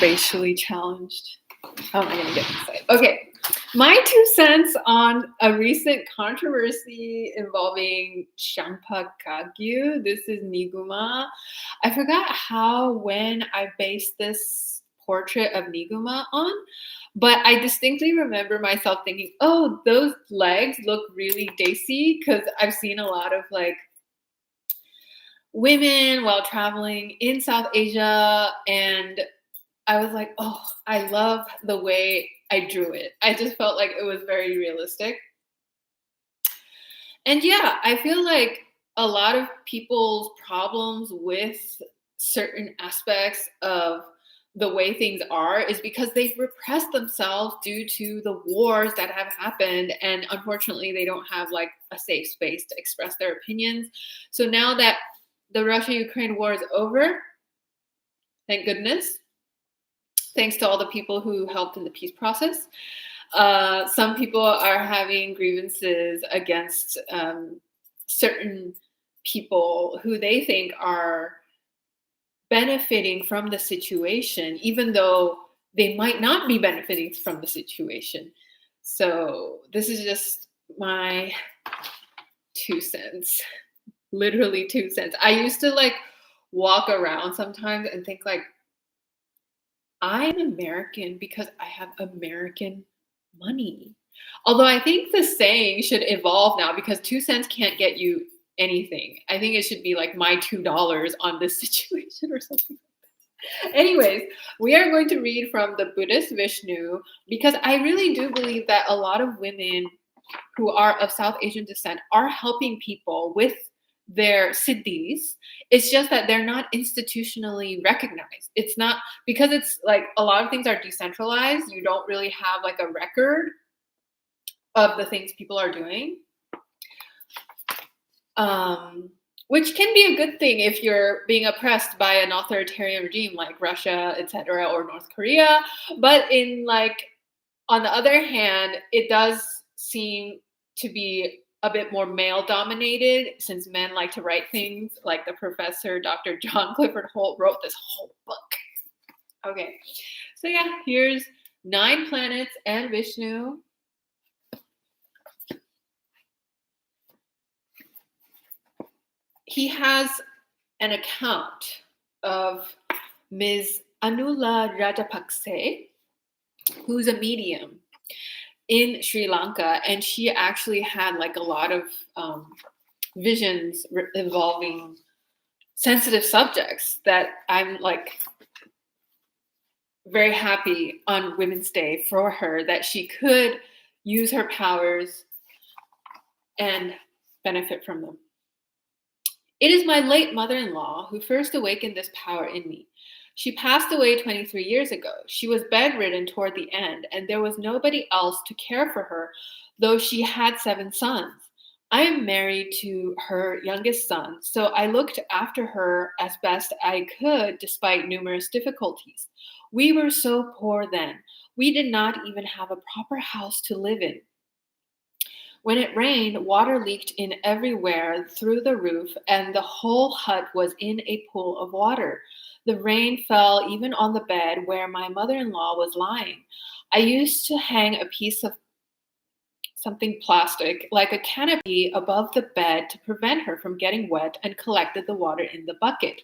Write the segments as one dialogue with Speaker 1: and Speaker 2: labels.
Speaker 1: facially challenged. How am I going to get this side? Okay. My 2 cents on a recent controversy involving Shampakagyu. This is Niguma. I forgot when I based this portrait of Niguma on, but I distinctly remember myself thinking, oh, those legs look really desi, because I've seen a lot of like women while traveling in South Asia, and I was like, oh, I love the way I drew it. I just felt like it was very realistic. And yeah, I feel like a lot of people's problems with certain aspects of the way things are is because they've repressed themselves due to the wars that have happened. And unfortunately, they don't have like a safe space to express their opinions. So now that the Russia-Ukraine war is over, thank goodness, thanks to all the people who helped in the peace process, some people are having grievances against certain people who they think are benefiting from the situation, even though they might not be benefiting from the situation. So this is just my 2 cents, literally 2 cents. I used to like walk around sometimes and think like, I'm American because I have American money. Although I think the saying should evolve now, because 2 cents can't get you anything. I think it should be like my $2 on this situation or something. Anyways, we are going to read from the Buddhist Vishnu, because I really do believe that a lot of women who are of South Asian descent are helping people with their siddhis. It's just that they're not institutionally recognized. It's not because it's like a lot of things are decentralized. You don't really have like a record of the things people are doing, which can be a good thing if you're being oppressed by an authoritarian regime like Russia, etc., or North Korea. But in like, on the other hand, it does seem to be a bit more male dominated, since men like to write things. Like the professor, Dr. John Clifford Holt, wrote this whole book. Okay, so yeah, here's 9 planets and Vishnu. He has an account of Ms. Anuradhapura, who's a medium in Sri Lanka, and she actually had like a lot of visions involving sensitive subjects that I'm like very happy on Women's Day for her, that she could use her powers and benefit from them. It is my late mother-in-law who first awakened this power in me. She passed away 23 years ago. She was bedridden toward the end, and there was nobody else to care for her, though she had 7 sons. I am married to her youngest son, so I looked after her as best I could despite numerous difficulties. We were so poor then. We did not even have a proper house to live in. When it rained, water leaked in everywhere through the roof, and the whole hut was in a pool of water. The rain fell even on the bed where my mother-in-law was lying. I used to hang a piece of something plastic, like a canopy, above the bed to prevent her from getting wet, and collected the water in the bucket.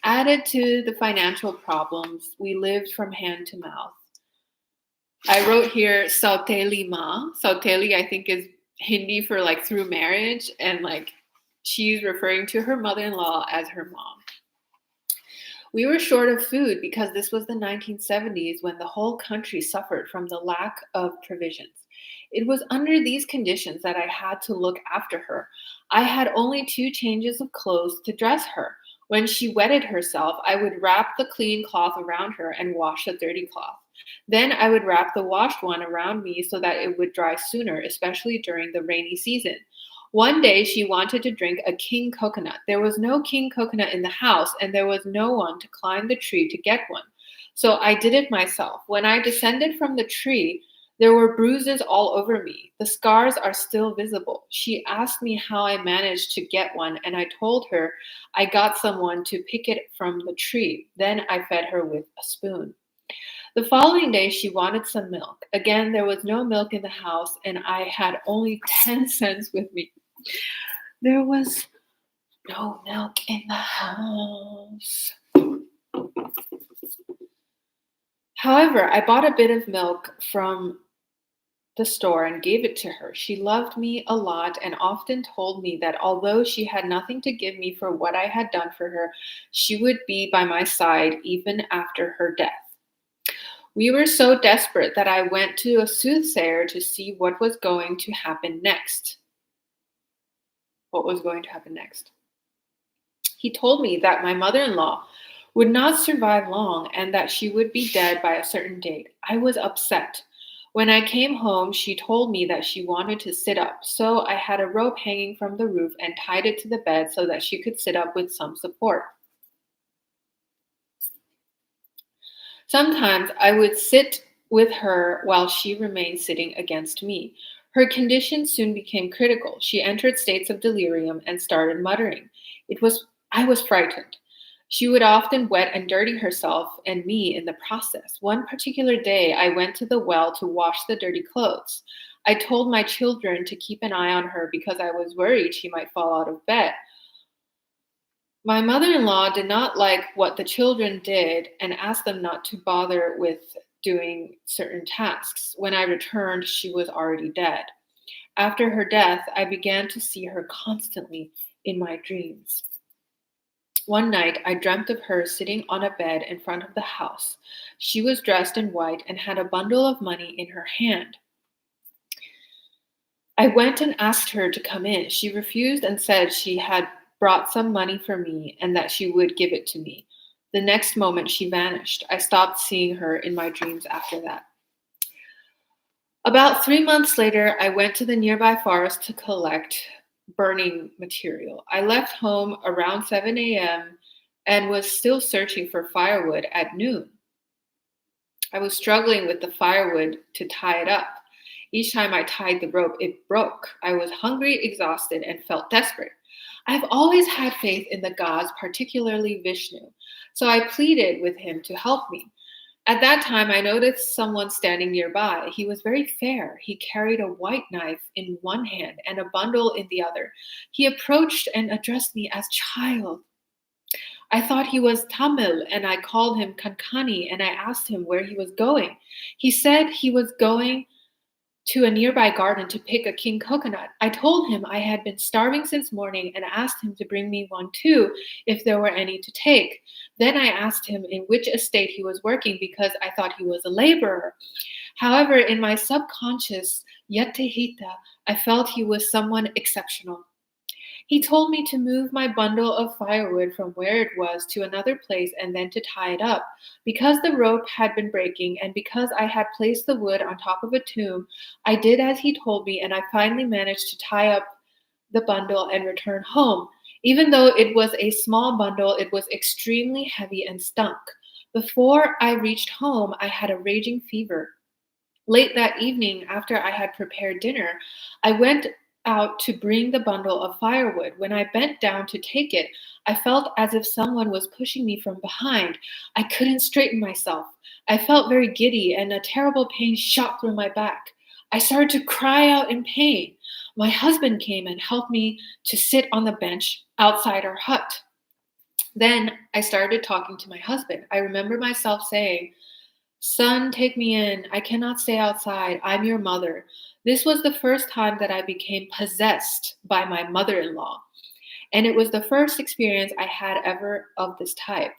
Speaker 1: Added to the financial problems, we lived from hand to mouth. I wrote here Sauteli Ma. Sauteli, I think, is Hindi for like through marriage, and like she's referring to her mother-in-law as her mom. We were short of food because this was the 1970s, when the whole country suffered from the lack of provisions. It was under these conditions that I had to look after her. I had only 2 changes of clothes to dress her. When she wetted herself, I would wrap the clean cloth around her and wash the dirty cloth. Then I would wrap the washed one around me so that it would dry sooner, especially during the rainy season. One day she wanted to drink a king coconut. There was no king coconut in the house, and there was no one to climb the tree to get one. So I did it myself. When I descended from the tree, there were bruises all over me. The scars are still visible. She asked me how I managed to get one, and I told her I got someone to pick it from the tree. Then I fed her with a spoon. The following day, she wanted some milk. Again, there was no milk in the house, and I had only 10 cents with me. There was no milk in the house. However, I bought a bit of milk from the store and gave it to her. She loved me a lot and often told me that although she had nothing to give me for what I had done for her, she would be by my side even after her death. We were so desperate that I went to a soothsayer to see what was going to happen next. What was going to happen next? He told me that my mother-in-law would not survive long and that she would be dead by a certain date. I was upset. When I came home, she told me that she wanted to sit up, so I had a rope hanging from the roof and tied it to the bed so that she could sit up with some support. Sometimes I would sit with her while she remained sitting against me. Her condition soon became critical. She entered states of delirium and started muttering. I was frightened. She would often wet and dirty herself and me in the process. One particular day, I went to the well to wash the dirty clothes. I told my children to keep an eye on her because I was worried she might fall out of bed. My mother-in-law did not like what the children did and asked them not to bother with doing certain tasks. When I returned, she was already dead. After her death, I began to see her constantly in my dreams. One night, I dreamt of her sitting on a bed in front of the house. She was dressed in white and had a bundle of money in her hand. I went and asked her to come in. She refused and said she had brought some money for me and that she would give it to me. The next moment, she vanished. I stopped seeing her in my dreams after that. About 3 months later, I went to the nearby forest to collect burning material. I left home around 7 a.m. and was still searching for firewood at noon. I was struggling with the firewood to tie it up. Each time I tied the rope, it broke. I was hungry, exhausted, and felt desperate. I've always had faith in the gods, particularly Vishnu, so I pleaded with him to help me. At that time, I noticed someone standing nearby. He was very fair. He carried a white knife in one hand and a bundle in the other. He approached and addressed me as child. I thought he was Tamil and I called him Kankani and I asked him where he was going. He said he was going to a nearby garden to pick a king coconut. I told him I had been starving since morning and asked him to bring me one too, if there were any to take. Then I asked him in which estate he was working because I thought he was a laborer. However, in my subconscious yatahita, I felt he was someone exceptional. He told me to move my bundle of firewood from where it was to another place and then to tie it up. Because the rope had been breaking and because I had placed the wood on top of a tomb, I did as he told me and I finally managed to tie up the bundle and return home. Even though it was a small bundle, it was extremely heavy and stunk. Before I reached home, I had a raging fever. Late that evening, after I had prepared dinner, I went out to bring the bundle of firewood. When I bent down to take it, I felt as if someone was pushing me from behind. I couldn't straighten myself. I felt very giddy and a terrible pain shot through my back. I started to cry out in pain. My husband came and helped me to sit on the bench outside our hut. Then I started talking to my husband. I remember myself saying, "Son, take me in. I cannot stay outside. I'm your mother." This was the first time that I became possessed by my mother-in-law. And it was the first experience I had ever of this type.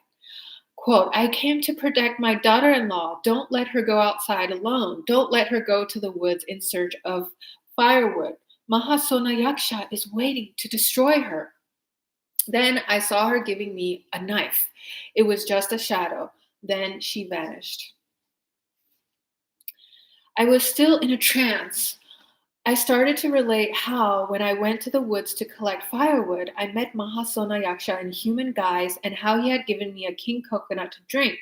Speaker 1: Quote, "I came to protect my daughter-in-law. Don't let her go outside alone. Don't let her go to the woods in search of firewood. Mahasona Yaksha is waiting to destroy her." Then I saw her giving me a knife. It was just a shadow. Then she vanished. I was still in a trance. I started to relate how, when I went to the woods to collect firewood, I met Mahasona Yaksha in human guise and how he had given me a king coconut to drink.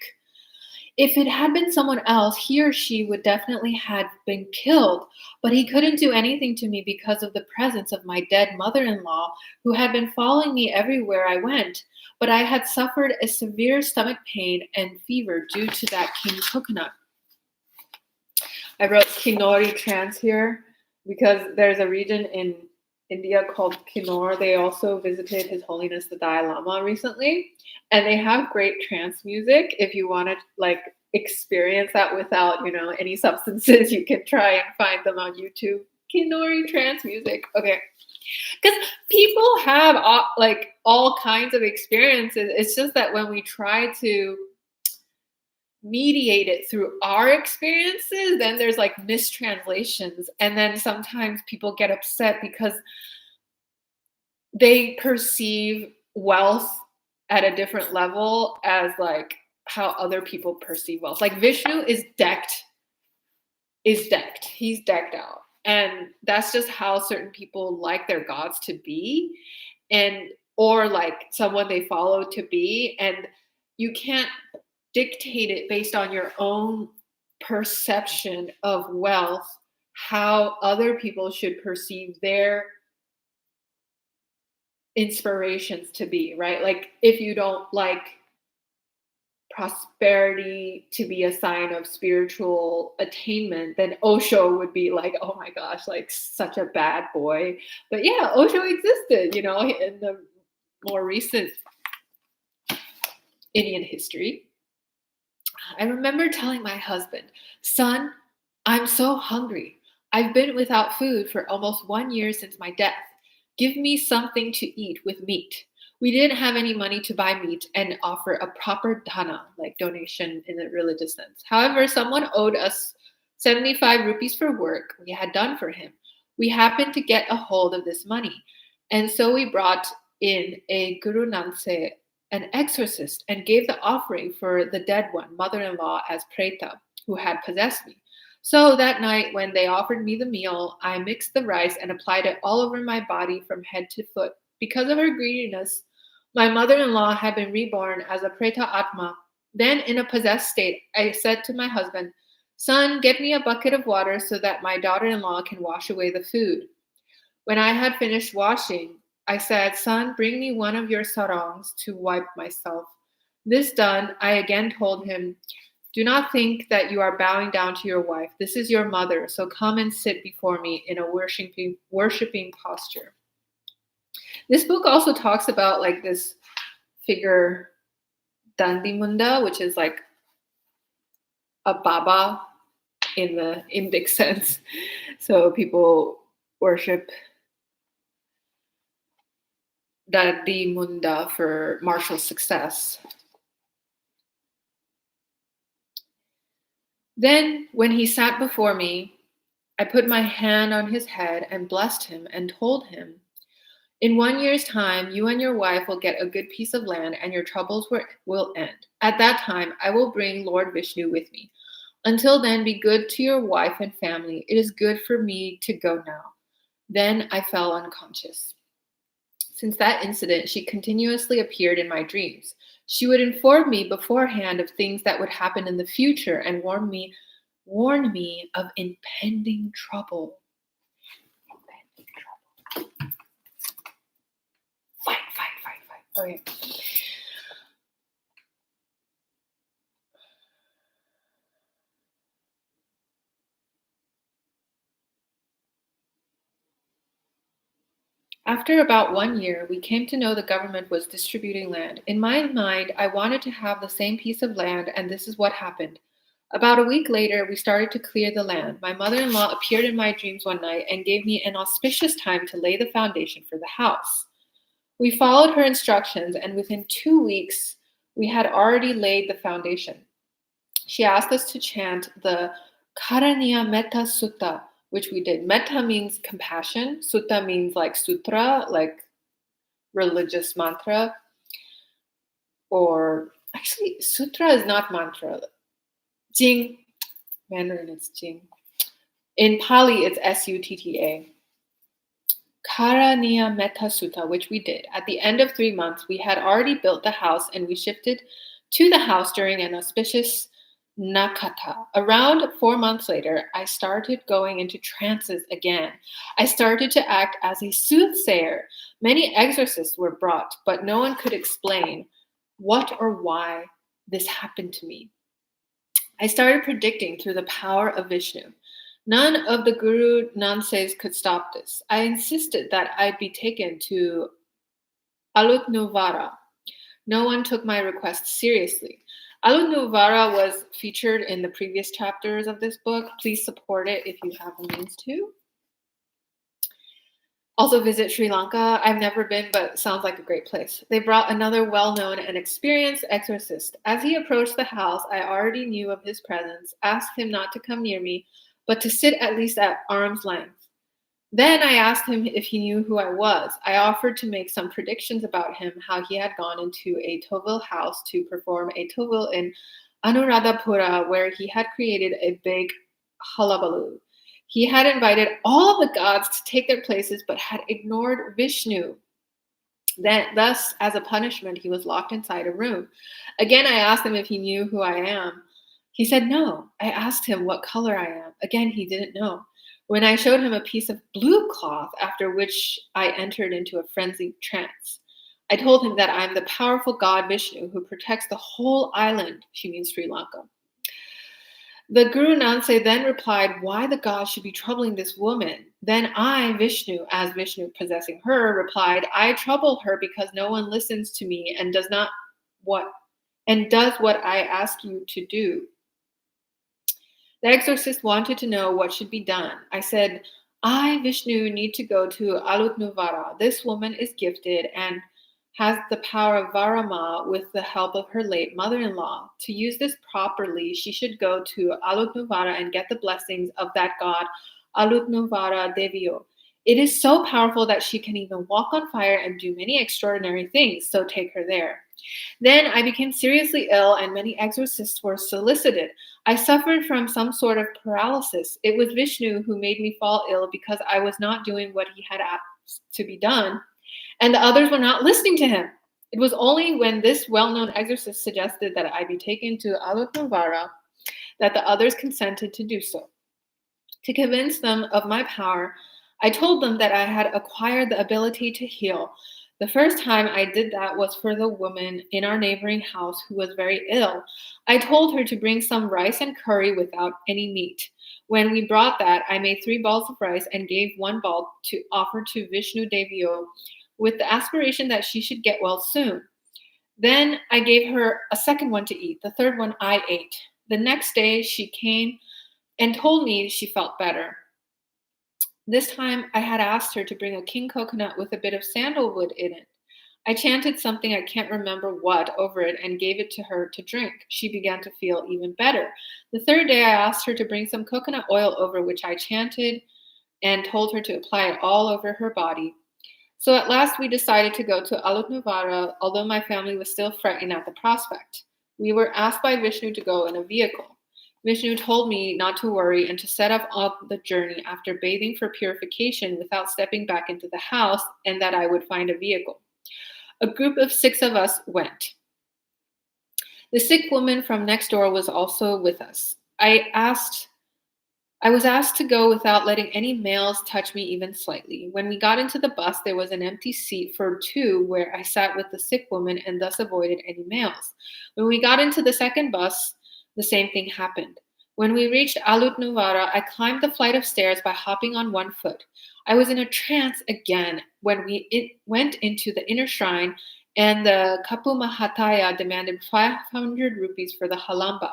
Speaker 1: If it had been someone else, he or she would definitely had been killed, but he couldn't do anything to me because of the presence of my dead mother-in-law who had been following me everywhere I went. But I had suffered a severe stomach pain and fever due to that king coconut. I wrote Kinori trance here because there's a region in India called Kinnaur. They also visited His Holiness the Dalai Lama recently, and they have great trance music. If you want to like experience that without, any substances, you can try and find them on YouTube. Kinori trance music. Okay. Because people have all kinds of experiences. It's just that when we try to mediate it through our experiences, then there's like mistranslations. And then sometimes people get upset because they perceive wealth at a different level as like how other people perceive wealth. Like Vishnu is decked. He's decked out. And that's just how certain people like their gods to be, or like someone they follow to be. And you can't dictate it based on your own perception of wealth, how other people should perceive their inspirations to be, right? Like if you don't like prosperity to be a sign of spiritual attainment, then Osho would be like, oh my gosh, like such a bad boy. But yeah, Osho existed, in the more recent Indian history. I remember telling my husband, son, I'm so hungry. I've been without food for almost 1 year since my death. Give me something to eat with meat. We didn't have any money to buy meat and offer a proper dana, like donation in the religious sense. However, someone owed us 75 rupees for work we had done for him. We happened to get a hold of this money. And so we brought in a Guru Nanse, an exorcist, and gave the offering for the dead one, mother-in-law, as preta, who had possessed me. So that night when they offered me the meal, I mixed the rice and applied it all over my body from head to foot. Because of her greediness, my mother-in-law had been reborn as a preta atma. Then in a possessed state, I said to my husband, son, get me a bucket of water so that my daughter-in-law can wash away the food. When I had finished washing, I said, son, bring me one of your sarongs to wipe myself. This done, I again told him, do not think that you are bowing down to your wife. This is your mother, so come and sit before me in a worshiping posture. This book also talks about like this figure, Dandimunda, which is like a Baba in the Indic sense. So people worship Dandimunda for martial success. Then, when he sat before me, I put my hand on his head and blessed him and told him, in 1 year's time, you and your wife will get a good piece of land and your troubles will end. At that time, I will bring Lord Vishnu with me. Until then, be good to your wife and family. It is good for me to go now. Then I fell unconscious. Since that incident, she continuously appeared in my dreams. She would inform me beforehand of things that would happen in the future and warn me of impending trouble. Fight. Okay. After about 1 year, we came to know the government was distributing land. In my mind, I wanted to have the same piece of land, and this is what happened. About a week later, we started to clear the land. My mother-in-law appeared in my dreams one night and gave me an auspicious time to lay the foundation for the house. We followed her instructions, and within 2 weeks, we had already laid the foundation. She asked us to chant the Karaniya Metta Sutta, which we did. Metta means compassion. Sutta means like sutra, like religious mantra. Or actually, sutra is not mantra. Jing, Mandarin it's Jing. In Pali, it's Sutta. Karaniya Metta Sutta, which we did. At the end of 3 months, we had already built the house and we shifted to the house during an auspicious Nakata. Around 4 months later, I started going into trances again. I started to act as a soothsayer. Many exorcists were brought, but no one could explain what or why this happened to me. I started predicting through the power of Vishnu. None of the Guru Nanses could stop this. I insisted that I be taken to Alutnuvara. No one took my request seriously. Alutnuvara was featured in the previous chapters of this book. Please support it if you have the means to. Also visit Sri Lanka. I've never been, but sounds like a great place. They brought another well-known and experienced exorcist. As he approached the house, I already knew of his presence, asked him not to come near me, but to sit at least at arm's length. Then I asked him if he knew who I was. I offered to make some predictions about him, how he had gone into a Tovil house to perform a Tovil in Anuradhapura, where he had created a big hullabaloo. He had invited all the gods to take their places, but had ignored Vishnu. Thus, as a punishment, he was locked inside a room. Again, I asked him if he knew who I am. He said no. I asked him what color I am. Again, he didn't know. When I showed him a piece of blue cloth, after which I entered into a frenzied trance. I told him that I'm the powerful god Vishnu who protects the whole island. She means Sri Lanka. The Guru Nanse then replied, why the gods should be troubling this woman. Then I, Vishnu, as Vishnu possessing her, replied, I trouble her because no one listens to me and does what I ask you to do. The exorcist wanted to know what should be done. I said, I, Vishnu, need to go to Alutnuvara. This woman is gifted and has the power of Varama with the help of her late mother-in-law. To use this properly, she should go to Alutnuvara and get the blessings of that god, Alutnuvara Devio. It is so powerful that she can even walk on fire and do many extraordinary things, so take her there. Then I became seriously ill and many exorcists were solicited. I suffered from some sort of paralysis. It was Vishnu who made me fall ill because I was not doing what he had asked to be done, and the others were not listening to him. It was only when this well-known exorcist suggested that I be taken to Alutnuvara that the others consented to do so. To convince them of my power, I told them that I had acquired the ability to heal. The first time I did that was for the woman in our neighboring house who was very ill. I told her to bring some rice and curry without any meat. When we brought that, I made 3 balls of rice and gave 1 ball to offer to Vishnu Devio with the aspiration that she should get well soon. Then I gave her a second one to eat. The third one I ate. The next day she came and told me she felt better. This time I had asked her to bring a king coconut with a bit of sandalwood in it. I chanted something, I can't remember what, over it and gave it to her to drink. She began to feel even better. The third day I asked her to bring some coconut oil over which I chanted and told her to apply it all over her body. So at last we decided to go to Alutnuvara, although my family was still frightened at the prospect. We were asked by Vishnu to go in a vehicle. Vishnu told me not to worry and to set off on the journey after bathing for purification without stepping back into the house, and that I would find a vehicle. A group of 6 of us went. The sick woman from next door was also with us. I was asked to go without letting any males touch me even slightly. When we got into the bus, there was an empty seat for 2 where I sat with the sick woman and thus avoided any males. When we got into the second bus, the same thing happened. When we reached Alutnuvara, I climbed the flight of stairs by hopping on 1 foot. I was in a trance again when we went into the inner shrine, and the Kapu Mahataya demanded 500 rupees for the halamba.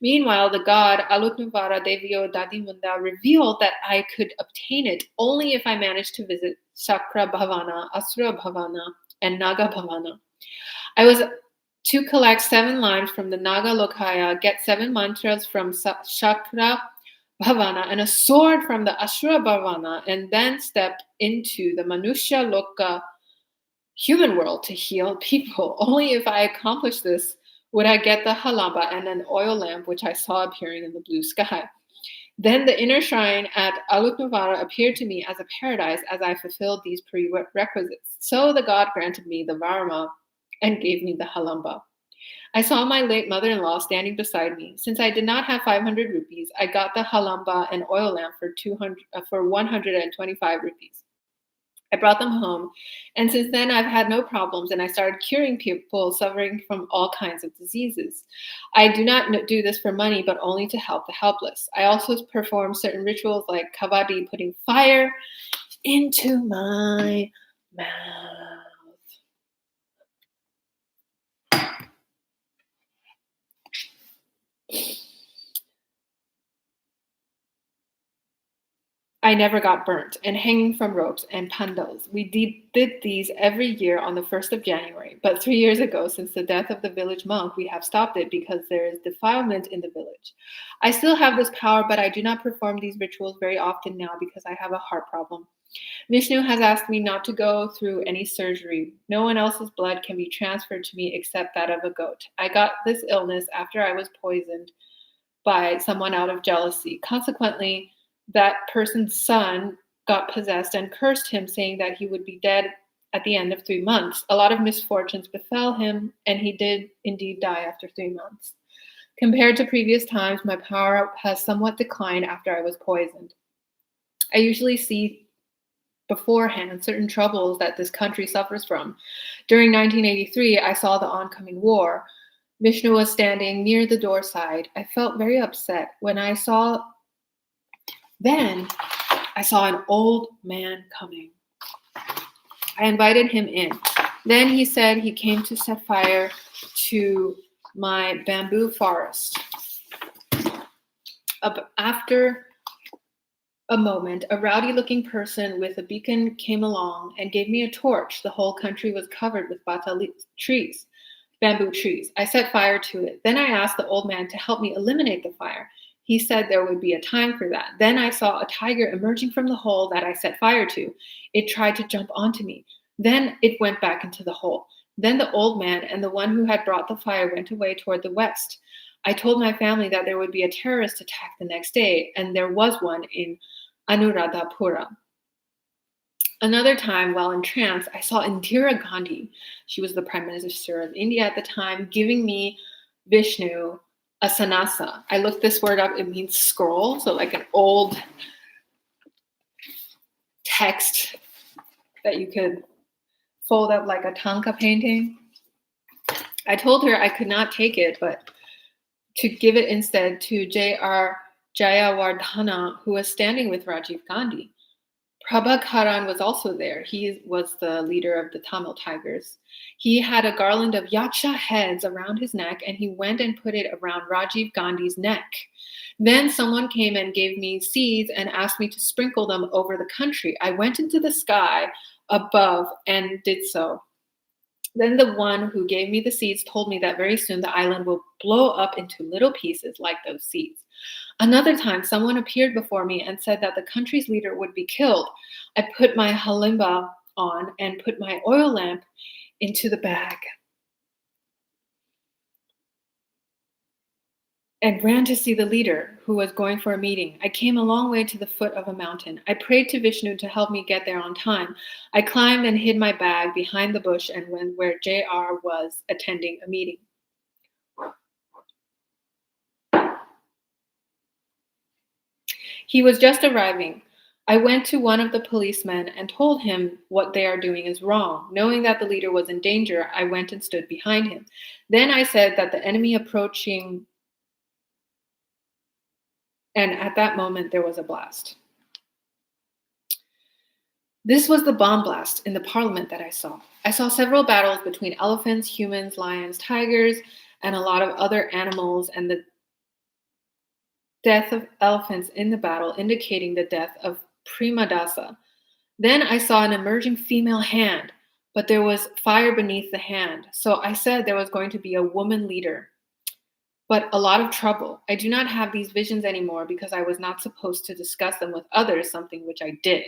Speaker 1: Meanwhile, the god Alutnuvara Devio Dadimunda revealed that I could obtain it only if I managed to visit Sakra Bhavana, Asura Bhavana, and Naga Bhavana. I was to collect 7 limes from the Naga Lokaya, get 7 mantras from Sakra Bhavana, and a sword from the Asura Bhavana, and then step into the Manusya Loka human world to heal people. Only if I accomplished this would I get the halamba and an oil lamp which I saw appearing in the blue sky. Then the inner shrine at Alutnuvara appeared to me as a paradise as I fulfilled these prerequisites. So the god granted me the varma and gave me the halamba. I saw my late mother-in-law standing beside me. Since I did not have 500 rupees, I got the halamba and oil lamp for 125 rupees. I brought them home, and since then I've had no problems, and I started curing people suffering from all kinds of diseases. I do not do this for money, but only to help the helpless. I also perform certain rituals like kavadi, putting fire into my mouth. I never got burnt, and hanging from ropes and pandals. We did these every year on the 1st of January, but 3 years ago, since the death of the village monk, we have stopped it because there is defilement in the village. I still have this power, but I do not perform these rituals very often now because I have a heart problem. Vishnu has asked me not to go through any surgery. No one else's blood can be transferred to me except that of a goat. I got this illness after I was poisoned by someone out of jealousy. Consequently, that person's son got possessed and cursed him, saying that he would be dead at the end of 3 months. A lot of misfortunes befell him, and he did indeed die after 3 months. Compared to previous times, my power has somewhat declined after I was poisoned. I usually see beforehand certain troubles that this country suffers from. During 1983, I saw the oncoming war. Vishnu was standing near the door side. I felt very upset when I saw an old man coming. I invited him in. Then he said he came to set fire to my bamboo forest. After a moment, a rowdy-looking person with a beacon came along and gave me a torch. The whole country was covered with bamboo trees. I set fire to it. Then I asked the old man to help me eliminate the fire. He said there would be a time for that. Then I saw a tiger emerging from the hole that I set fire to. It tried to jump onto me. Then it went back into the hole. Then the old man and the one who had brought the fire went away toward the west. I told my family that there would be a terrorist attack the next day, and there was one in Anuradhapura. Another time, while in trance, I saw Indira Gandhi. She was the Prime Minister of India at the time, giving me Vishnu a sanasa. I looked this word up. It means scroll, so like an old text that you could fold up like a tanka painting. I told her I could not take it, but to give it instead to J.R. Jayawardhana, who was standing with Rajiv Gandhi. Prabhakaran was also there. He was the leader of the Tamil Tigers. He had a garland of yaksha heads around his neck, and he went and put it around Rajiv Gandhi's neck. Then someone came and gave me seeds and asked me to sprinkle them over the country. I went into the sky above and did so. Then the one who gave me the seeds told me that very soon the island will blow up into little pieces like those seeds. Another time, someone appeared before me and said that the country's leader would be killed. I put my halimba on and put my oil lamp into the bag and ran to see the leader who was going for a meeting. I came a long way to the foot of a mountain. I prayed to Vishnu to help me get there on time. I climbed and hid my bag behind the bush and went where JR was attending a meeting. He was just arriving. I went to one of the policemen and told him what they are doing is wrong. Knowing that the leader was in danger, I went and stood behind him. Then I said that the enemy approaching, and at that moment there was a blast. This was the bomb blast in the parliament that I saw. I saw several battles between elephants, humans, lions, tigers, and a lot of other animals, and the death of elephants in the battle indicating the death of Premadasa. Then I saw an emerging female hand, but there was fire beneath the hand. So I said there was going to be a woman leader, but a lot of trouble. I do not have these visions anymore because I was not supposed to discuss them with others, something which I did.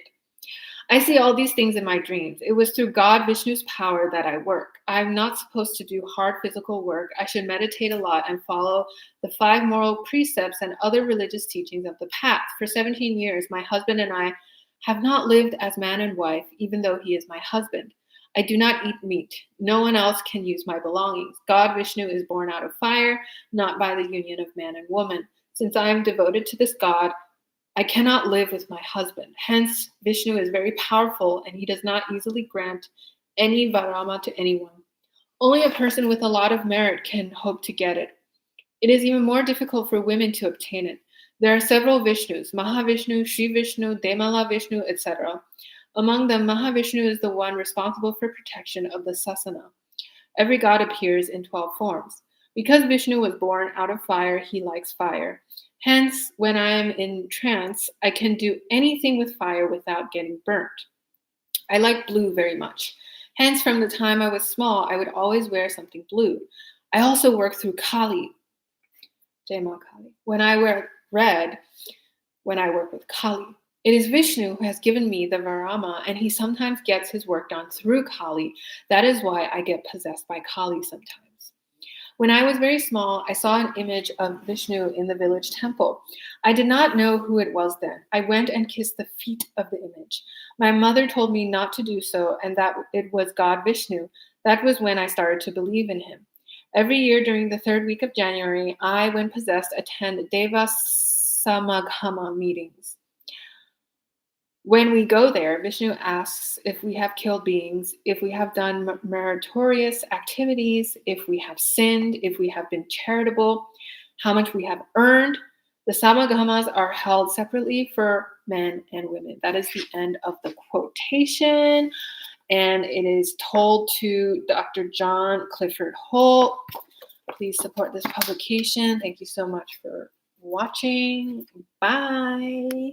Speaker 1: I see all these things in my dreams. It was through God, Vishnu's power, that I work. I'm not supposed to do hard physical work. I should meditate a lot and follow the 5 moral precepts and other religious teachings of the path. For 17 years, my husband and I have not lived as man and wife, even though he is my husband. I do not eat meat. No one else can use my belongings. God Vishnu is born out of fire, not by the union of man and woman. Since I am devoted to this God, I cannot live with my husband. Hence, Vishnu is very powerful and he does not easily grant any varama to anyone. Only a person with a lot of merit can hope to get it. It is even more difficult for women to obtain it. There are several Vishnus, Mahavishnu, Sri Vishnu, Demala Vishnu, etc. Among them, Mahavishnu is the one responsible for protection of the sasana. Every god appears in 12 forms. Because Vishnu was born out of fire, he likes fire. Hence, when I am in trance, I can do anything with fire without getting burnt. I like blue very much. Hence, from the time I was small, I would always wear something blue. I also work through Kali, Jai Ma Kali. When I wear red, when I work with Kali. It is Vishnu who has given me the Varama, and he sometimes gets his work done through Kali. That is why I get possessed by Kali sometimes. When I was very small, I saw an image of Vishnu in the village temple. I did not know who it was then. I went and kissed the feet of the image. My mother told me not to do so and that it was God Vishnu. That was when I started to believe in him. Every year during the 3rd week of January, I, when possessed, attend Deva Samaghama meetings. When we go there, Vishnu asks if we have killed beings, if we have done meritorious activities, if we have sinned, if we have been charitable, how much we have earned. The Samagamas are held separately for men and women. That is the end of the quotation. And it is told to Dr. John Clifford Holt. Please support this publication. Thank you so much for watching. Bye.